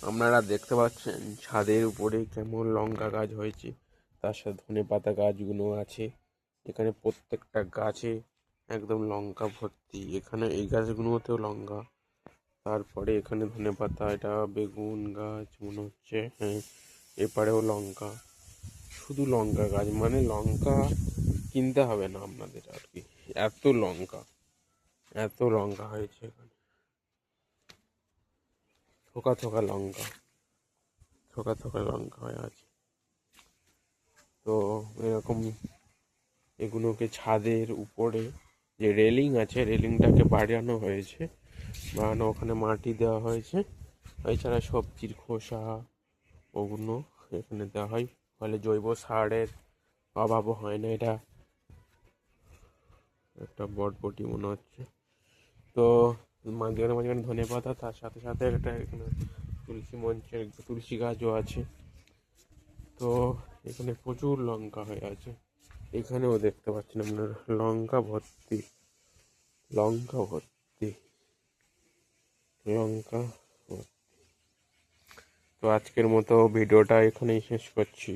আপনারা দেখতে পাচ্ছেন ছাদের উপরে কেমন লঙ্কা গাছ হয়েছে, তার সাথে ধনেপাতা গাছগুলো আছে। এখানে প্রত্যেকটা গাছে একদম লঙ্কা ভর্তি। এখানে এই গাছগুলোতেও লঙ্কা, তারপরে এখানে ধনেপাতা, এটা বেগুন গাছ মনে হচ্ছে, হ্যাঁ এপারেও লঙ্কা। শুধু লঙ্কা গাছ, মানে লঙ্কা কিনতে হবে না আপনাদের আর কি, এত লঙ্কা, এত লঙ্কা হয়েছে এখানে। থোকা থোকা লঙ্কা, থোকা থোকা লঙ্কা হয়ে আছে। তো এরকম এগুলোকে ছাদের উপরে যে রেলিং আছে, রেলিংটাকে বাড়ানো হয়েছে, বাড়ানো, ওখানে মাটি দেওয়া হয়েছে। এছাড়া সবজির খোসা ওগুলো এখানে দেওয়া হয়, ফলে জৈব সারের অভাবও হয় না। এটা একটা বটবটি মনে হচ্ছে। তো মাঝখানে মাঝখানে ধনে পাতা, তার সাথে সাথে একটা এখানে তুলসী মঞ্চের তুলসী গাছও আছে। তো এখানে প্রচুর লঙ্কা হয়ে আছে। এখানেও দেখতে পাচ্ছেন আপনার লঙ্কা ভর্তি, লঙ্কা ভর্তি, লঙ্কা ভর্তি। তো আজকের মতো ভিডিওটা এখানেই শেষ করছি।